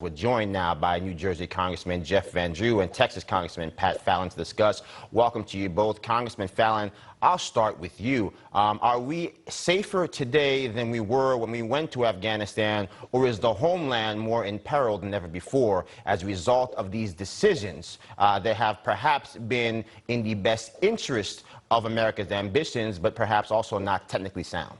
We're joined now by New Jersey Congressman Jeff Van Drew and Texas Congressman Pat Fallon to discuss. Welcome to you both. Congressman Fallon, I'll start with you. Are we safer today than we were when we went to Afghanistan, or is the homeland more in peril than ever before as a result of these decisions that have perhaps been in the best interest of America's ambitions, but perhaps also not technically sound?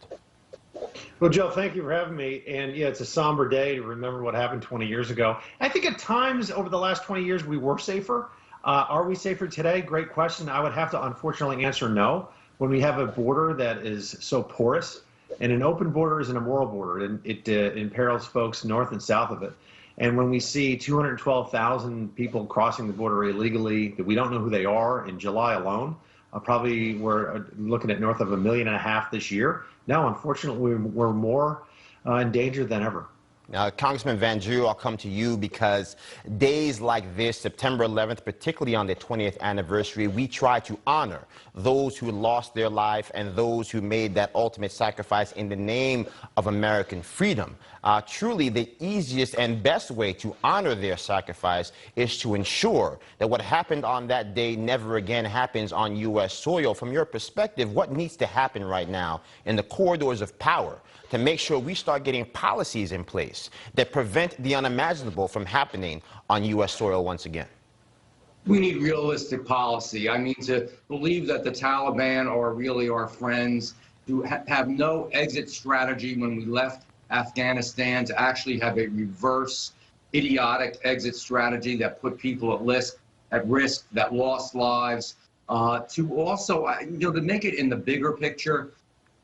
Well, Joe, thank you for having me. And yeah, it's a somber day to remember what happened 20 years ago. I think at times over the last 20 years, we were safer. Are we safer today? Great question. I would have to unfortunately answer no. When we have a border that is so porous, and an open border is an immoral border, and it imperils folks north and south of it. And when we see 212,000 people crossing the border illegally that we don't know who they are in July alone, probably we're looking at north of 1.5 million this year. No, unfortunately, we're more in danger than ever. Congressman Van Drew, I'll come to you because days like this, September 11th, particularly on the 20th anniversary, we try to honor those who lost their life and those who made that ultimate sacrifice in the name of American freedom. Truly, the easiest and best way to honor their sacrifice is to ensure that what happened on that day never again happens on U.S. soil. From your perspective, what needs to happen right now in the corridors of power to make sure we start getting policies in place that prevent the unimaginable from happening on U.S. soil once again? We need realistic policy. I mean, to believe that the Taliban are really our friends, to have no exit strategy when we left Afghanistan, to actually have a reverse idiotic exit strategy that put people at risk, that lost lives, to also, to make it in the bigger picture,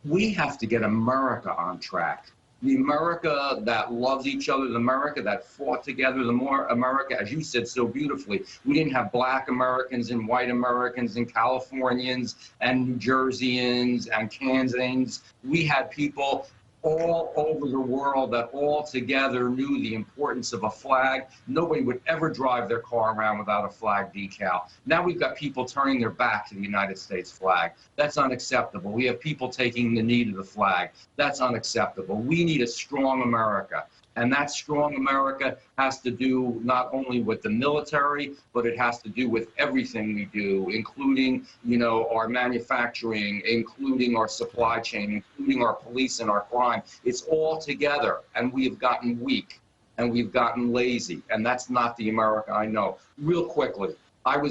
we have to get America on track. The America that loves each other, the America that fought together, the more America, as you said so beautifully, we didn't have black Americans and white Americans and Californians and New Jerseyans and Kansans. We had people all over the world that all together knew the importance of a flag. Nobody would ever drive their car around without a flag decal. Now we've got people turning their back to the United States flag. That's unacceptable. We have people taking the knee to the flag. That's unacceptable. We need a strong America. And that strong America has to do not only with the military, but it has to do with everything we do, including, our manufacturing, including our supply chain, including our police and our crime. It's all together, and we have gotten weak, and we've gotten lazy, and that's not the America I know. Real quickly,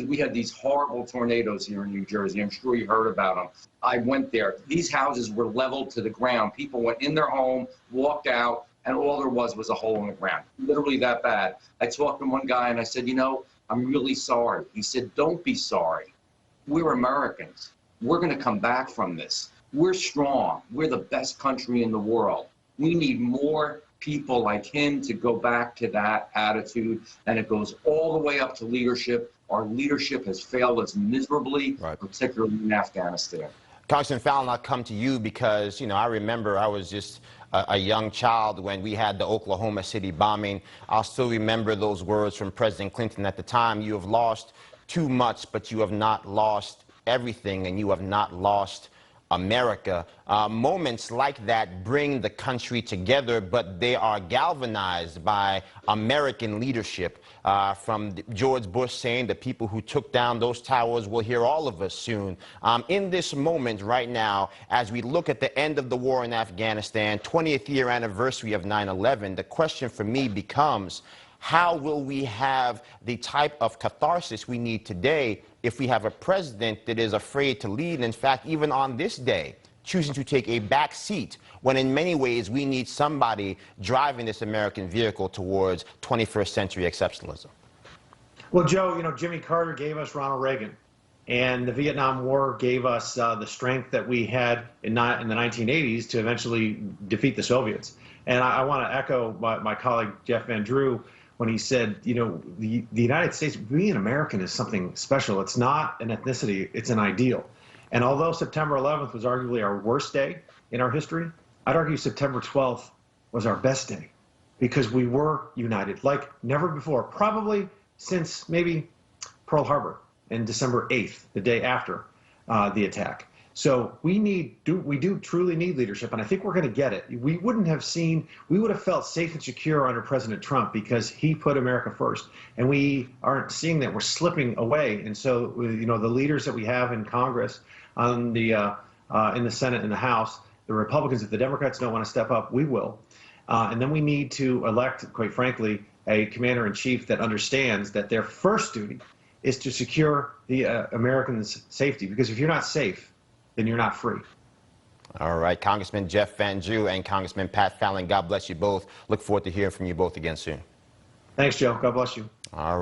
we had these horrible tornadoes here in New Jersey. I'm sure you heard about them. I went there. These houses were leveled to the ground. People went in their home, walked out, and all there was a hole in the ground, literally that bad. I talked to one guy and I said, I'm really sorry. He said, don't be sorry. We're Americans. We're going to come back from this. We're strong. We're the best country in the world. We need more people like him to go back to that attitude, and it goes all the way up to leadership. Our leadership has failed us miserably, particularly in Afghanistan. Congressman Fallon, I'll come to you because, I remember I was just a young child when we had the Oklahoma City bombing. I'll still remember those words from President Clinton at the time: you have lost too much, but you have not lost everything, and you have not lost America. Moments like that bring the country together, but they are galvanized by American leadership. From George Bush saying the people who took down those towers will hear all of us soon. In this moment right now, as we look at the end of the war in Afghanistan, 20th year anniversary of 9/11, the question for me becomes, how will we have the type of catharsis we need today if we have a president that is afraid to lead, and in fact, even on this day, choosing to take a back seat, when in many ways we need somebody driving this American vehicle towards 21st century exceptionalism? Well, Joe, Jimmy Carter gave us Ronald Reagan, and the Vietnam War gave us the strength that we had in the 1980s to eventually defeat the Soviets. And I want to echo my colleague Jeff Van Drew when he said, the United States, being an American is something special. It's not an ethnicity, it's an ideal. And although September 11th was arguably our worst day in our history, I'd argue September 12th was our best day because we were united like never before, probably since maybe Pearl Harbor and December 8th, the day after the attack. So we do truly need leadership, and I think we're going to get it. We would have felt safe and secure under President Trump because he put America first, and we aren't seeing that. We're slipping away, and so the leaders that we have in Congress, in the Senate and the House, the Republicans, if the Democrats don't want to step up, we will. And then we need to elect, quite frankly, a commander-in-chief that understands that their first duty is to secure the Americans' safety, because if you're not safe, then you're not free. All right, Congressman Jeff Van Drew and Congressman Pat Fallon, God bless you both. Look forward to hearing from you both again soon. Thanks, Joe. God bless you. All right.